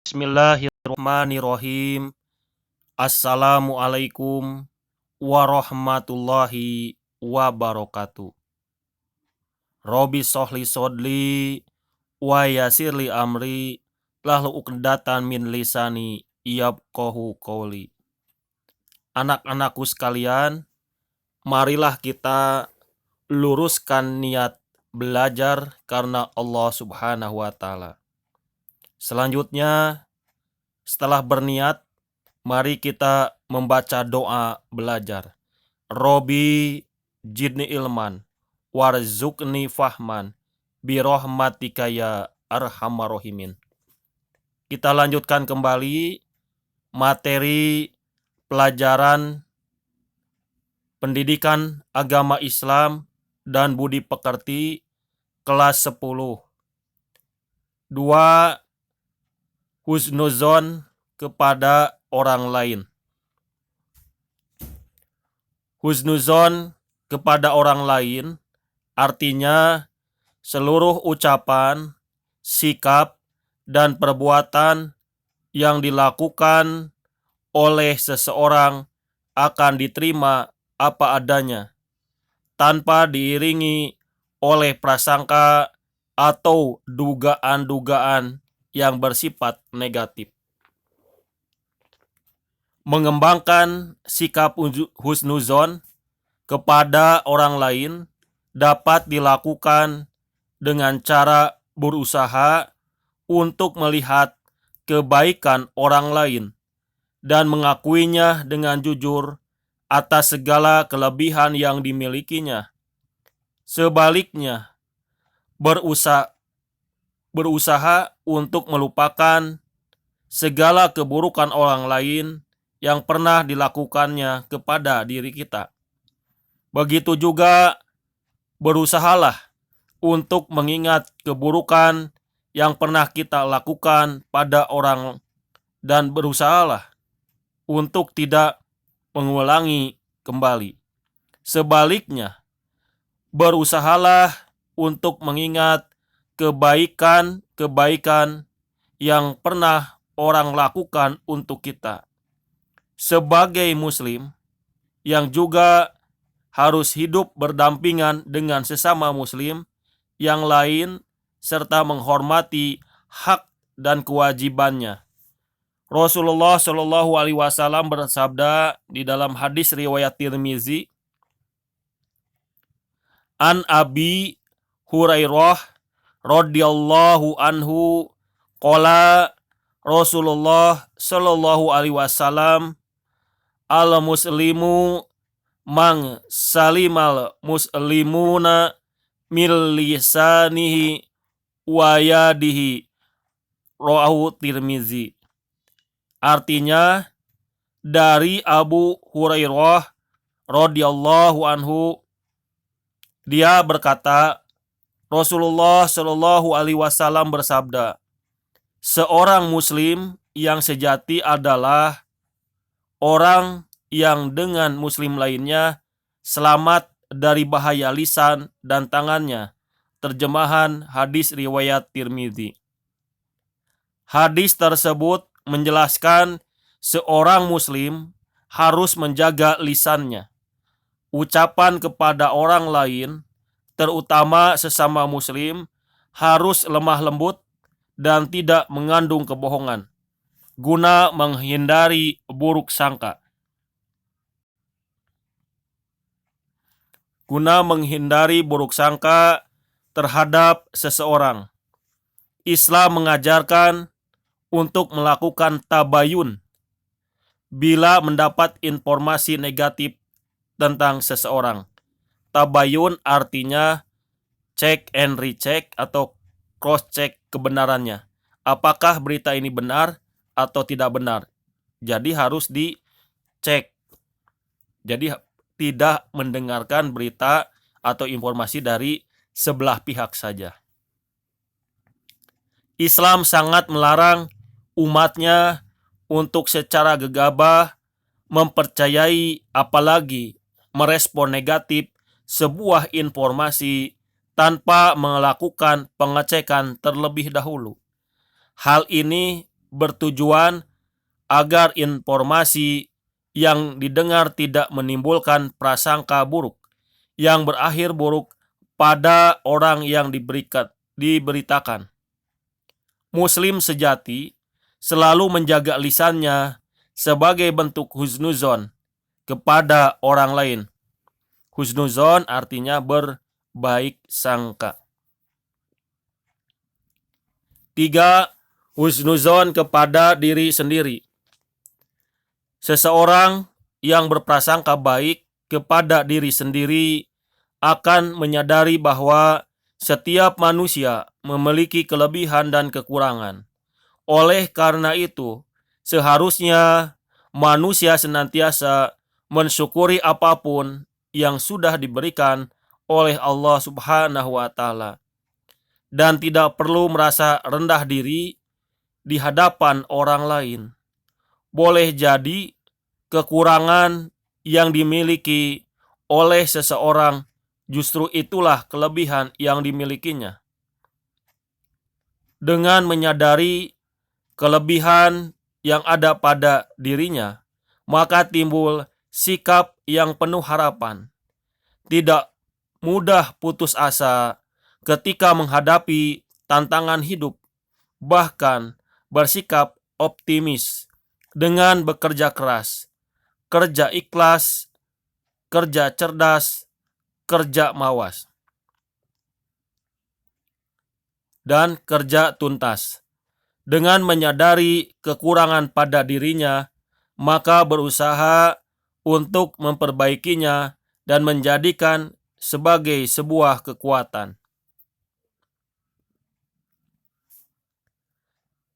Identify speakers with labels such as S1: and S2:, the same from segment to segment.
S1: Bismillahirrahmanirrahim. Assalamualaikum warahmatullahi wabarakatuh. Robi sohli sodli wa yasirli amri lahu uqdatan min lisani yafqahu qawli. Anak-anakku sekalian, marilah kita luruskan niat belajar karena Allah Subhanahu wa taala. Selanjutnya, setelah berniat, mari kita membaca doa belajar. Robi jidni ilman, warzuqni fahman, birahmatika ya arhamar rahimin. Kita lanjutkan kembali materi pelajaran pendidikan agama Islam dan budi pekerti kelas 10. 2. Husnuzon kepada orang lain. Husnuzon kepada orang lain artinya seluruh ucapan, sikap, dan perbuatan yang dilakukan oleh seseorang akan diterima apa adanya, tanpa diiringi oleh prasangka atau dugaan-dugaan yang bersifat negatif. Mengembangkan sikap husnuzon kepada orang lain dapat dilakukan dengan cara berusaha untuk melihat kebaikan orang lain dan mengakuinya dengan jujur atas segala kelebihan yang dimilikinya. Sebaliknya, berusaha untuk melupakan segala keburukan orang lain yang pernah dilakukannya kepada diri kita. Begitu juga berusahalah untuk mengingat keburukan yang pernah kita lakukan pada orang dan berusahalah untuk tidak mengulangi kembali. Sebaliknya, berusahalah untuk mengingat kebaikan-kebaikan yang pernah orang lakukan untuk kita. Sebagai muslim yang juga harus hidup berdampingan dengan sesama muslim yang lain serta menghormati hak dan kewajibannya. Rasulullah Shallallahu alaihi wasallam bersabda di dalam hadis riwayat Tirmizi, An Abi Hurairah radhiyallahu anhu qala Rasulullah Shallallahu alaihi wasallam al muslimu mang salimal muslimuna mil lisanihi wa yadihi, rawahu Tirmizi. Artinya, dari Abu Hurairah radhiyallahu anhu, dia berkata, Rasulullah Shallallahu alaihi wasallam bersabda, seorang muslim yang sejati adalah orang yang dengan muslim lainnya selamat dari bahaya lisan dan tangannya. Terjemahan hadis riwayat Tirmizi. Hadis tersebut menjelaskan seorang muslim harus menjaga lisannya. Ucapan kepada orang lain, terutama sesama muslim, harus lemah lembut dan tidak mengandung kebohongan, guna menghindari buruk sangka. Terhadap seseorang. Islam mengajarkan untuk melakukan tabayun bila mendapat informasi negatif tentang seseorang. Tabayun artinya check and recheck atau cross check kebenarannya. Apakah berita ini benar atau tidak benar? Jadi harus dicek. Jadi tidak mendengarkan berita atau informasi dari sebelah pihak saja. Islam sangat melarang umatnya untuk secara gegabah mempercayai apalagi merespon negatif sebuah informasi tanpa melakukan pengecekan terlebih dahulu. Hal ini bertujuan agar informasi yang didengar tidak menimbulkan prasangka buruk yang berakhir buruk pada orang yang diberitakan. Muslim sejati selalu menjaga lisannya sebagai bentuk husnuzon kepada orang lain. Husnuzon artinya berbaik sangka. 3. Husnuzon kepada diri sendiri. Seseorang yang berprasangka baik kepada diri sendiri akan menyadari bahwa setiap manusia memiliki kelebihan dan kekurangan. Oleh karena itu, seharusnya manusia senantiasa mensyukuri apapun yang sudah diberikan oleh Allah Subhanahu wa Ta'ala, dan tidak perlu merasa rendah diri di hadapan orang lain. Boleh jadi kekurangan yang dimiliki oleh seseorang justru itulah kelebihan yang dimilikinya. Dengan menyadari kelebihan yang ada pada dirinya, maka timbul sikap yang penuh harapan. Tidak mudah putus asa ketika menghadapi tantangan hidup, bahkan bersikap optimis dengan bekerja keras, kerja ikhlas, kerja cerdas, kerja mawas, dan kerja tuntas. Dengan menyadari kekurangan pada dirinya, maka berusaha untuk memperbaikinya dan menjadikan sebagai sebuah kekuatan.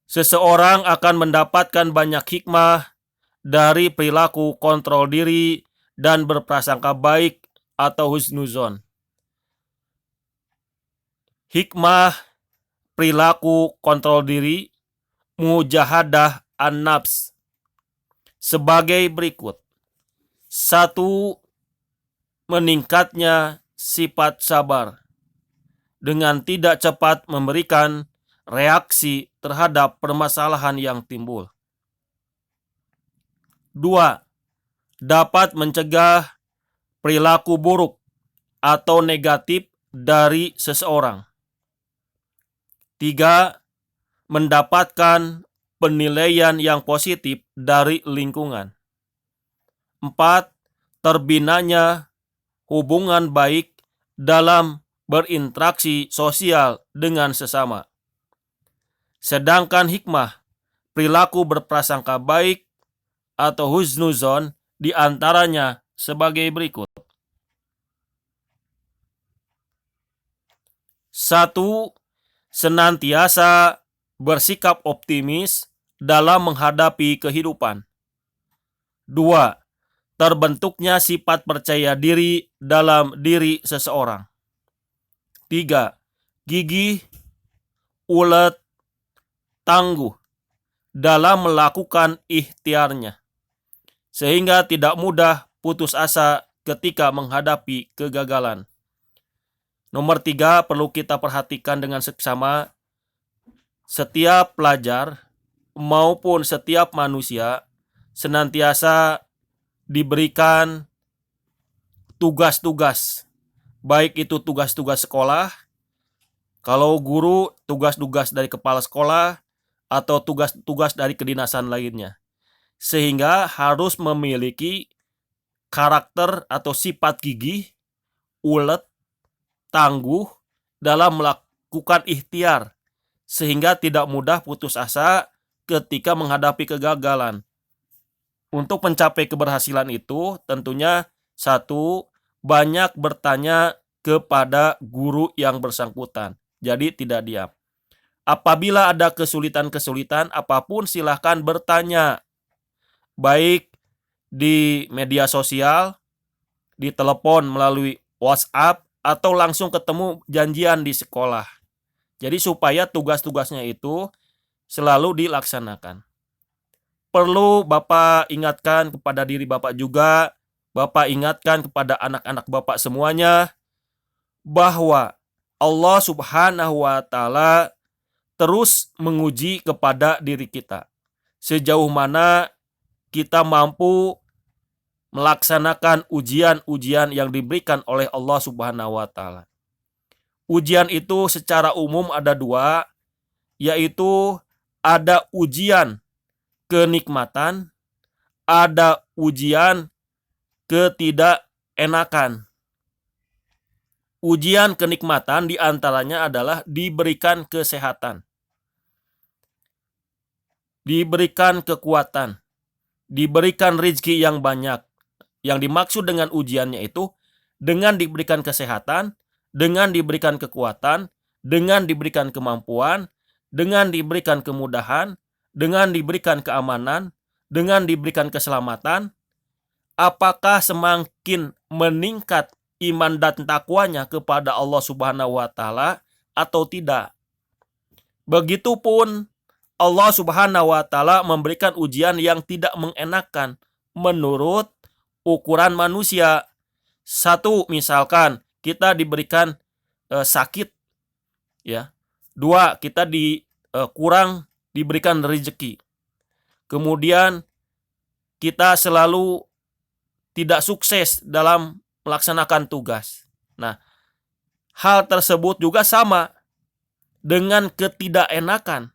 S1: Seseorang akan mendapatkan banyak hikmah dari perilaku kontrol diri dan berprasangka baik atau husnuzon. Hikmah perilaku kontrol diri, mujahadah an-nafs, sebagai berikut. 1. Meningkatnya sifat sabar dengan tidak cepat memberikan reaksi terhadap permasalahan yang timbul. 2. Dapat mencegah perilaku buruk atau negatif dari seseorang. 3. Mendapatkan penilaian yang positif dari lingkungan. 4. Terbinanya hubungan baik dalam berinteraksi sosial dengan sesama. Sedangkan hikmah perilaku berprasangka baik atau husnuzon diantaranya sebagai berikut. 1. Senantiasa bersikap optimis dalam menghadapi kehidupan. 2. Terbentuknya sifat percaya diri dalam diri seseorang. 3. Gigih, ulet, tangguh dalam melakukan ikhtiarnya, sehingga tidak mudah putus asa ketika menghadapi kegagalan. Nomor 3, perlu kita perhatikan dengan seksama, setiap pelajar maupun setiap manusia senantiasa diberikan tugas-tugas, baik itu tugas-tugas sekolah, kalau guru tugas-tugas dari kepala sekolah, atau tugas-tugas dari kedinasan lainnya. Sehingga harus memiliki karakter atau sifat gigih, ulet, tangguh dalam melakukan ikhtiar, sehingga tidak mudah putus asa ketika menghadapi kegagalan. Untuk mencapai keberhasilan itu tentunya 1. Banyak bertanya kepada guru yang bersangkutan. Jadi tidak diam. Apabila ada kesulitan-kesulitan apapun silahkan bertanya. Baik di media sosial, di telepon melalui WhatsApp, atau langsung ketemu janjian di sekolah. Jadi supaya tugas-tugasnya itu selalu dilaksanakan. Perlu Bapak ingatkan kepada diri Bapak juga, Bapak ingatkan kepada anak-anak Bapak semuanya, bahwa Allah Subhanahu wa Ta'ala terus menguji kepada diri kita. Sejauh mana kita mampu melaksanakan ujian-ujian yang diberikan oleh Allah Subhanahu wa Ta'ala. Ujian itu secara umum ada dua, yaitu ada ujian kenikmatan, ada ujian ketidakenakan. Ujian kenikmatan diantaranya adalah diberikan kesehatan, diberikan kekuatan, diberikan rezeki yang banyak. Yang dimaksud dengan ujiannya itu dengan diberikan kesehatan, dengan diberikan kekuatan, dengan diberikan kemampuan, dengan diberikan kemudahan, dengan diberikan keamanan, dengan diberikan keselamatan, apakah semakin meningkat iman dan takwanya kepada Allah Subhanahu wa Ta'ala atau tidak? Begitupun Allah Subhanahu wa Ta'ala memberikan ujian yang tidak mengenakan menurut ukuran manusia. Satu, misalkan kita diberikan sakit, ya. Dua, kita kurang diberikan rezeki. Kemudian kita selalu tidak sukses dalam melaksanakan tugas. Nah, hal tersebut juga sama dengan ketidakenakan.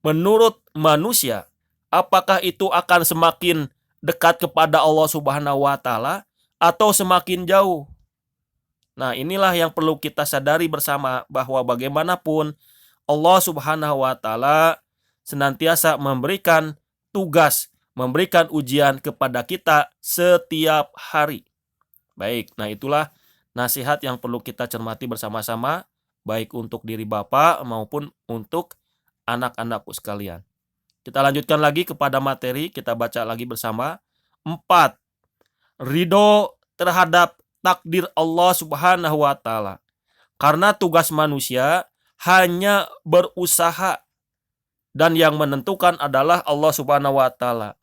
S1: Menurut manusia, apakah itu akan semakin dekat kepada Allah Subhanahu wa Ta'ala atau semakin jauh? Nah, inilah yang perlu kita sadari bersama, bahwa bagaimanapun Allah Subhanahu wa Ta'ala senantiasa memberikan tugas, memberikan ujian kepada kita setiap hari. Baik, nah itulah nasihat yang perlu kita cermati bersama-sama, baik untuk diri Bapak maupun untuk anak-anakku sekalian. Kita lanjutkan lagi kepada materi, kita baca lagi bersama. 4. Ridho terhadap takdir Allah Subhanahu wa Ta'ala. Karena tugas manusia hanya berusaha dan yang menentukan adalah Allah Subhanahu wa Ta'ala.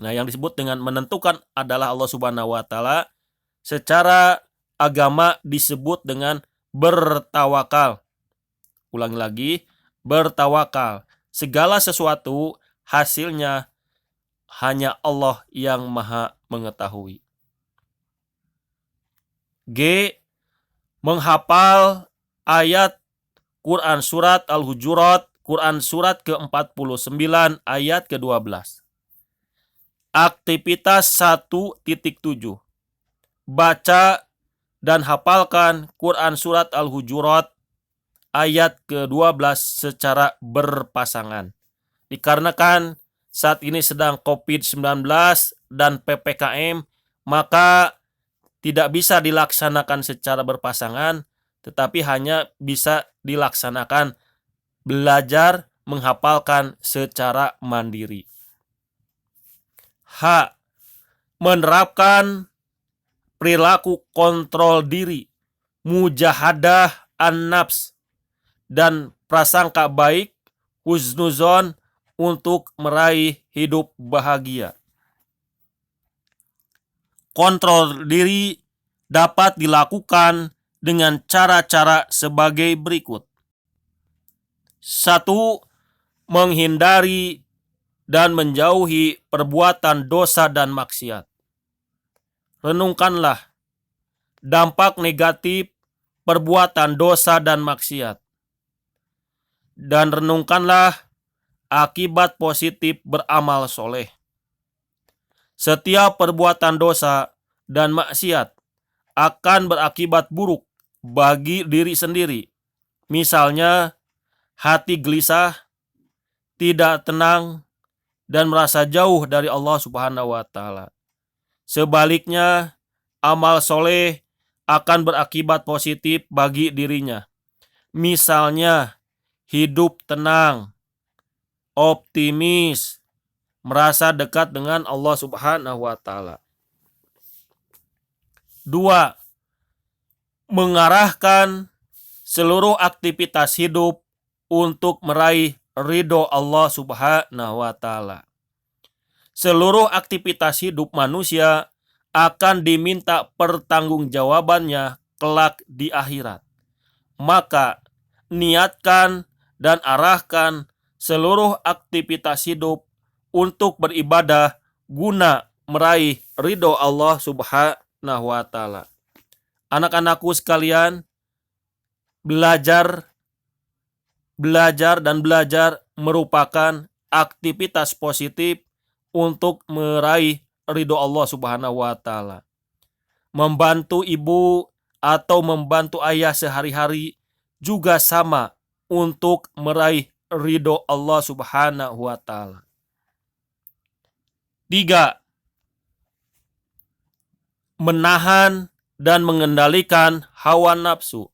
S1: Nah, yang disebut dengan menentukan adalah Allah Subhanahu wa Ta'ala, secara agama disebut dengan bertawakal. Ulangi lagi, bertawakal. Segala sesuatu hasilnya hanya Allah yang Maha mengetahui. G. Menghafal ayat Quran surat Al-Hujurat, Quran surat ke-49 ayat ke-12. Aktivitas 1.7. Baca dan hafalkan Quran surat Al-Hujurat ayat ke-12 secara berpasangan. Dikarenakan saat ini sedang COVID-19 dan PPKM, maka tidak bisa dilaksanakan secara berpasangan, tetapi hanya bisa dilaksanakan belajar menghafalkan secara mandiri. H. Menerapkan perilaku kontrol diri, mujahadah an-nafs, dan prasangka baik, husnuzon, untuk meraih hidup bahagia. Kontrol diri dapat dilakukan dengan cara-cara sebagai berikut. 1. Menghindari dan menjauhi perbuatan dosa dan maksiat. Renungkanlah dampak negatif perbuatan dosa dan maksiat. Dan renungkanlah akibat positif beramal soleh. Setiap perbuatan dosa dan maksiat akan berakibat buruk bagi diri sendiri. Misalnya, hati gelisah, tidak tenang, dan merasa jauh dari Allah Subhanahu wa Ta'ala. Sebaliknya, amal soleh akan berakibat positif bagi dirinya. Misalnya, hidup tenang, optimis, merasa dekat dengan Allah Subhanahu wa Ta'ala. 2. Mengarahkan seluruh aktivitas hidup untuk meraih ridho Allah Subhanahu wa Ta'ala. Seluruh aktivitas hidup manusia akan diminta pertanggungjawabannya kelak di akhirat. Maka niatkan dan arahkan seluruh aktivitas hidup untuk beribadah guna meraih ridho Allah Subhanahu wa Ta'ala. Anak-anakku sekalian, belajar merupakan aktivitas positif untuk meraih ridho Allah Subhanahu wa Ta'ala. Membantu ibu atau membantu ayah sehari-hari juga sama untuk meraih ridho Allah Subhanahu wa Ta'ala. 3. Menahan dan mengendalikan hawa nafsu.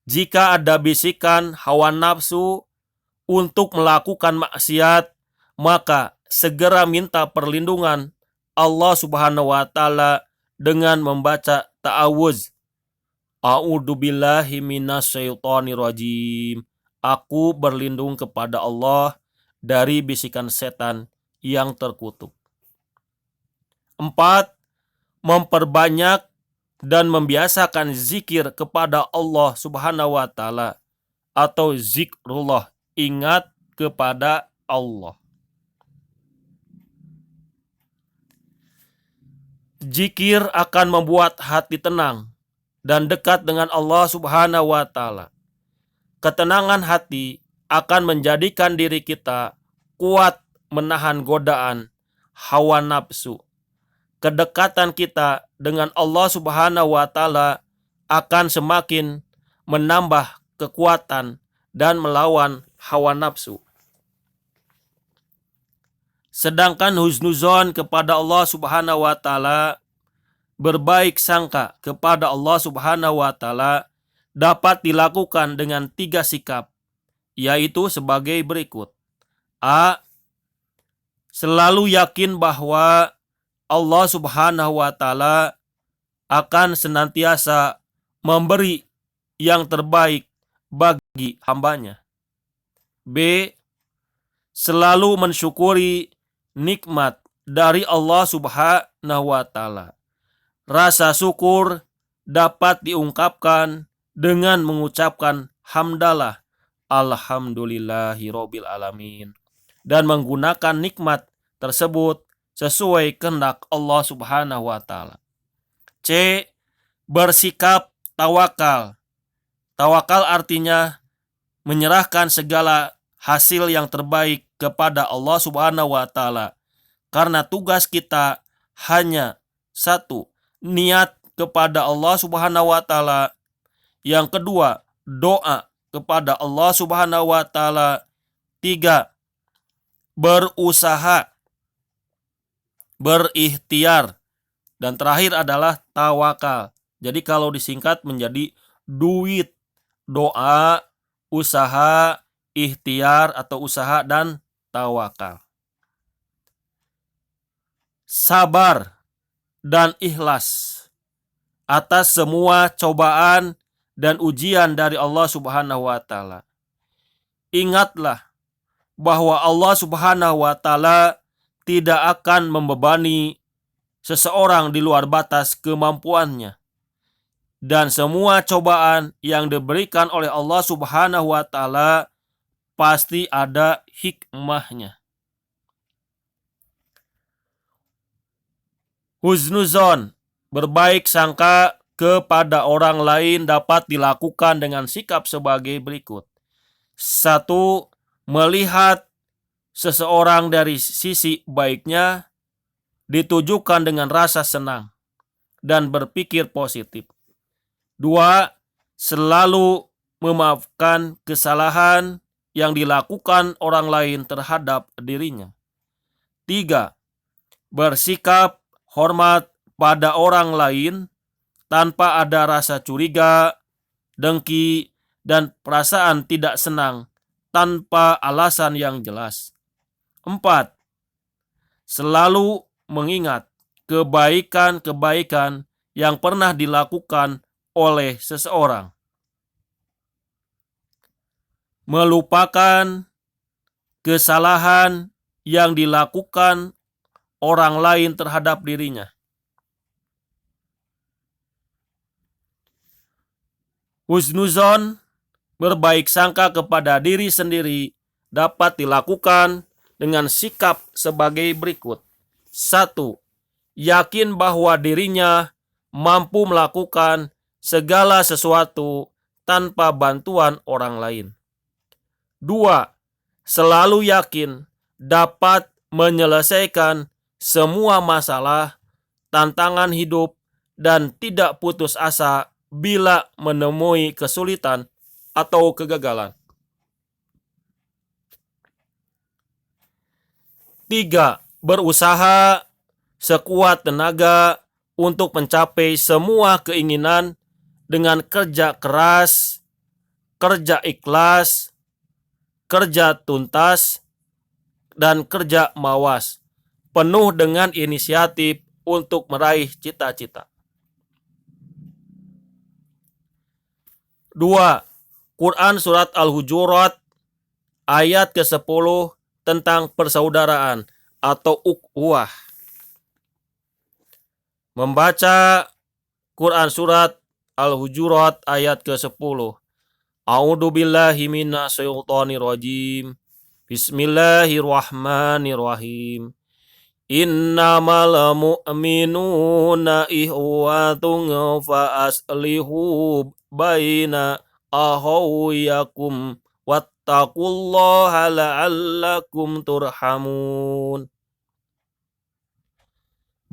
S1: Jika ada bisikan hawa nafsu untuk melakukan maksiat, maka segera minta perlindungan Allah Subhanahu wa Ta'ala dengan membaca ta'awuz. A'udzubillahi minasyaitonirrajim. Aku berlindung kepada Allah dari bisikan setan yang terkutuk. 4. Memperbanyak dan membiasakan zikir kepada Allah Subhanahu wa Ta'ala atau zikrullah, ingat kepada Allah. Zikir akan membuat hati tenang dan dekat dengan Allah Subhanahu wa Ta'ala. Ketenangan hati akan menjadikan diri kita kuat menahan godaan hawa nafsu. Kedekatan kita dengan Allah Subhanahu wa Ta'ala akan semakin menambah kekuatan dan melawan hawa nafsu. Sedangkan husnuzon kepada Allah Subhanahu wa Ta'ala, berbaik sangka kepada Allah Subhanahu wa Ta'ala, dapat dilakukan dengan 3 sikap, yaitu sebagai berikut. A. Selalu yakin bahwa Allah Subhanahu wa Ta'ala akan senantiasa memberi yang terbaik bagi hambanya. B. Selalu mensyukuri nikmat dari Allah Subhanahu wa Ta'ala. Rasa syukur dapat diungkapkan dengan mengucapkan hamdalah, alhamdulillahirabbil alamin, dan menggunakan nikmat tersebut sesuai kehendak Allah Subhanahu wa Ta'ala. C. Bersikap tawakal. Tawakal artinya menyerahkan segala hasil yang terbaik kepada Allah Subhanahu wa Ta'ala. Karena tugas kita hanya 1, niat kepada Allah Subhanahu wa Ta'ala. Yang kedua, doa kepada Allah Subhanahu wa Ta'ala. 3. Berusaha, berikhtiar. Dan terakhir adalah tawakal. Jadi kalau disingkat menjadi duit, doa, usaha, ikhtiar atau usaha, dan tawakal. Sabar dan ikhlas atas semua cobaan dan ujian dari Allah Subhanahu wa Ta'ala. Ingatlah bahwa Allah Subhanahu wa Ta'ala tidak akan membebani seseorang di luar batas kemampuannya. Dan semua cobaan yang diberikan oleh Allah Subhanahu wa Ta'ala pasti ada hikmahnya. Husnuzon, berbaik sangka kepada orang lain, dapat dilakukan dengan sikap sebagai berikut. 1. Melihat seseorang dari sisi baiknya, ditujukan dengan rasa senang dan berpikir positif. 2. Selalu memaafkan kesalahan yang dilakukan orang lain terhadap dirinya. 3. Bersikap hormat pada orang lain tanpa ada rasa curiga, dengki, dan perasaan tidak senang tanpa alasan yang jelas. 4. Selalu mengingat kebaikan-kebaikan yang pernah dilakukan oleh seseorang. Melupakan kesalahan yang dilakukan orang lain terhadap dirinya. Husnuzon berbaik sangka kepada diri sendiri dapat dilakukan dengan sikap sebagai berikut. 1. Yakin bahwa dirinya mampu melakukan segala sesuatu tanpa bantuan orang lain. 2. Selalu yakin dapat menyelesaikan semua masalah, tantangan hidup, dan tidak putus asa bila menemui kesulitan atau kegagalan. 3. Berusaha sekuat tenaga untuk mencapai semua keinginan dengan kerja keras, kerja ikhlas, kerja tuntas, dan kerja mawas, penuh dengan inisiatif untuk meraih cita-cita. 2. Quran Surat Al-Hujurat ayat ke-10 tentang persaudaraan atau ukhuwah. Membaca Quran Surat Al-Hujurat ayat ke-10. A'udzu billahi minasyaitonir rajim. Bismillahirrahmanirrahim. Innamal mu'minuna ikhwatun fa aslihu baina akhawyakum wattaqullaha la'allakum turhamun.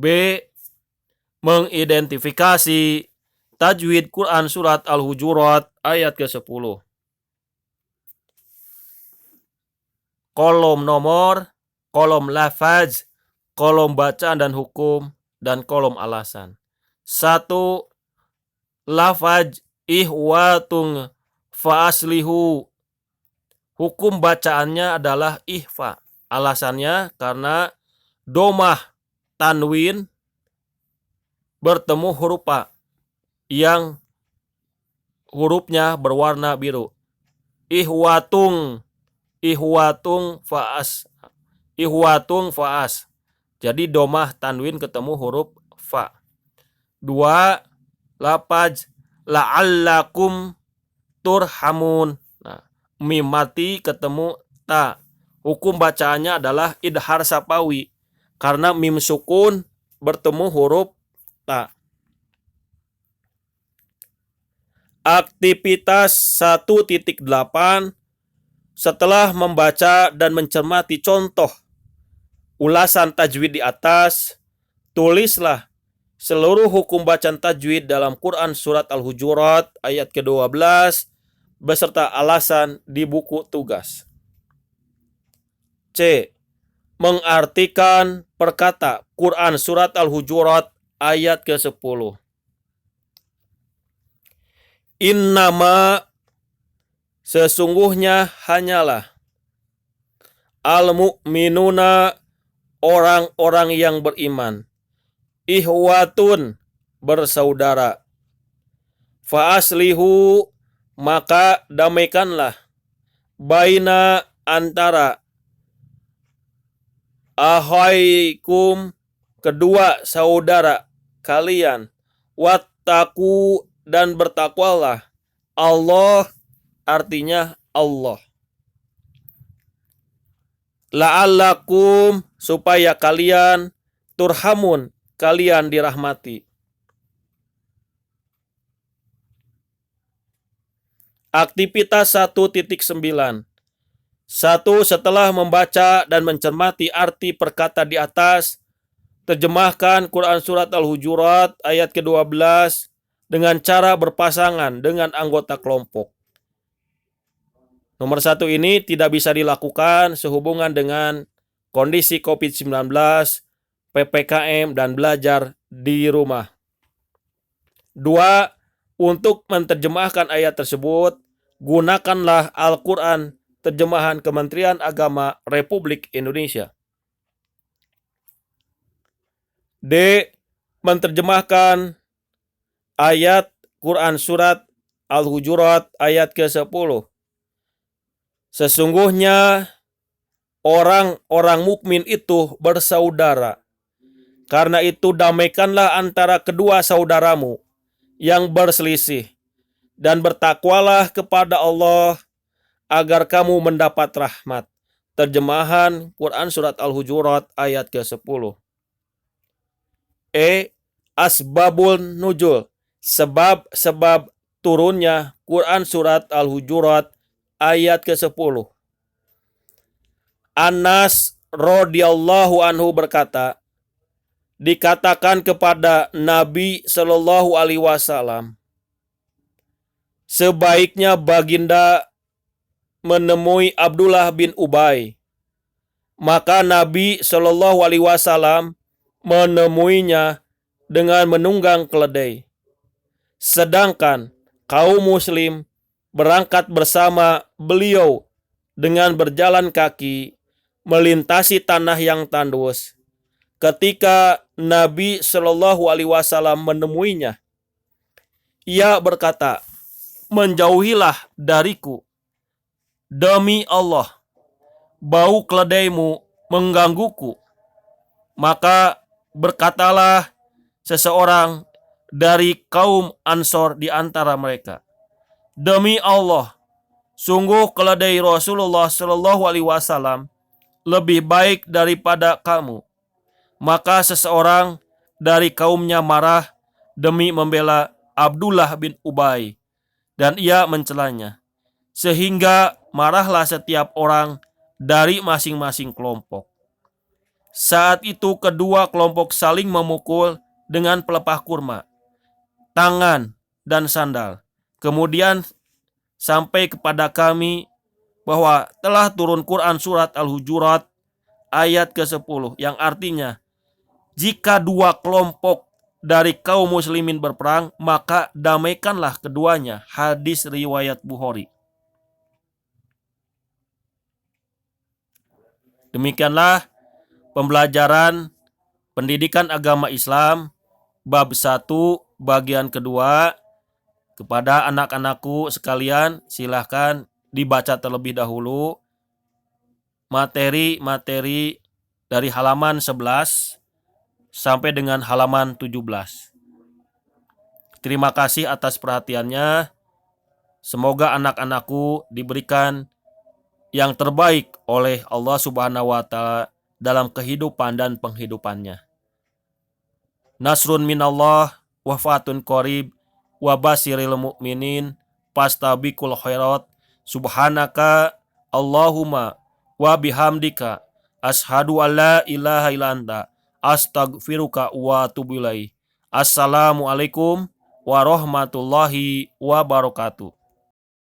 S1: B. Mengidentifikasi tajwid Quran Surat Al-Hujurat ayat ke-10. Kolom nomor, kolom lafaz, kolom bacaan dan hukum, dan kolom alasan. 1. Lafaz ihwatung fa'aslihu. Hukum bacaannya adalah ihfa. Alasannya karena domah tanwin bertemu huruf fa yang hurufnya berwarna biru. Ihwatung fa'as. Jadi domah tanwin ketemu huruf fa. 2. Lafaz la'allakum turhamun. Nah, mim mati ketemu ta. Hukum bacaannya adalah idhar sapawi karena mim sukun bertemu huruf ta. Aktivitas 1.8. Setelah membaca dan mencermati contoh ulasan tajwid di atas, tulislah seluruh hukum bacaan tajwid dalam Quran Surat Al-Hujurat ayat ke-12 beserta alasan di buku tugas. C. Mengartikan perkata Quran Surat Al-Hujurat ayat ke-10. Innama, sesungguhnya hanyalah, al-mu'minuna, orang-orang yang beriman, ihwatun, bersaudara, fa'aslihu, maka damaikanlah, baina, antara, ahaikum, kedua saudara kalian, wattaku, dan bertakwalah, Allah, artinya Allah. La'allakum, supaya kalian, turhamun, kalian dirahmati. Aktivitas 1.9. 1. Setelah membaca dan mencermati arti perkata di atas, terjemahkan Quran Surat Al-Hujurat ayat ke-12 dengan cara berpasangan dengan anggota kelompok. Nomor 1 ini tidak bisa dilakukan sehubungan dengan kondisi COVID-19, PPKM, dan belajar di rumah. 2. Untuk menerjemahkan ayat tersebut, gunakanlah Al-Quran terjemahan Kementerian Agama Republik Indonesia. D. Menerjemahkan ayat Quran Surat Al-Hujurat ayat ke-10. Sesungguhnya orang-orang mukmin itu bersaudara. Karena itu damaikanlah antara kedua saudaramu yang berselisih. dan bertakwalah kepada Allah agar kamu mendapat rahmat. Terjemahan Quran Surat Al-Hujurat ayat ke-10. Asbabul nuzul, sebab-sebab turunnya Quran Surat Al-Hujurat ayat ke-10. Anas radhiyallahu anhu berkata, dikatakan kepada Nabi Shallallahu alaihi wasallam, sebaiknya baginda menemui Abdullah bin Ubay. Maka Nabi Shallallahu alaihi wasallam menemuinya dengan menunggang keledai. Sedangkan kaum muslim berangkat bersama beliau dengan berjalan kaki melintasi tanah yang tandus. Ketika Nabi Shallallahu alaihi wasallam menemuinya, ia berkata, menjauhilah dariku. Demi Allah, bau keledaimu menggangguku. Maka berkatalah seseorang dari kaum Ansor di antara mereka, demi Allah, sungguh keledai Rasulullah Shallallahu alaihi wasallam lebih baik daripada kamu. Maka seseorang dari kaumnya marah demi membela Abdullah bin Ubay, dan ia mencelanya, sehingga marahlah setiap orang dari masing-masing kelompok. Saat itu kedua kelompok saling memukul dengan pelepah kurma, tangan, dan sandal. Kemudian sampai kepada kami bahwa telah turun Quran Surat Al-Hujurat ayat ke-10 yang artinya, jika dua kelompok dari kaum muslimin berperang, maka damaikanlah keduanya. Hadis riwayat Bukhari. Demikianlah pembelajaran pendidikan agama Islam bab 1 bagian kedua. Kepada anak-anakku sekalian, silahkan dibaca terlebih dahulu materi-materi dari halaman 11 sampai dengan halaman 17. Terima kasih atas perhatiannya. Semoga anak-anakku diberikan yang terbaik oleh Allah Subhanahu wa Ta'ala dalam kehidupan dan penghidupannya. Nasrun minallah wa fatun qarib wa basiril mu'minin fastabiqul khairat subhanaka Allahumma wa bihamdika ashadu an la ilaha illa anta astaghfiruka wa atubu ilaik. Assalamualaikum warahmatullahi wabarakatuh.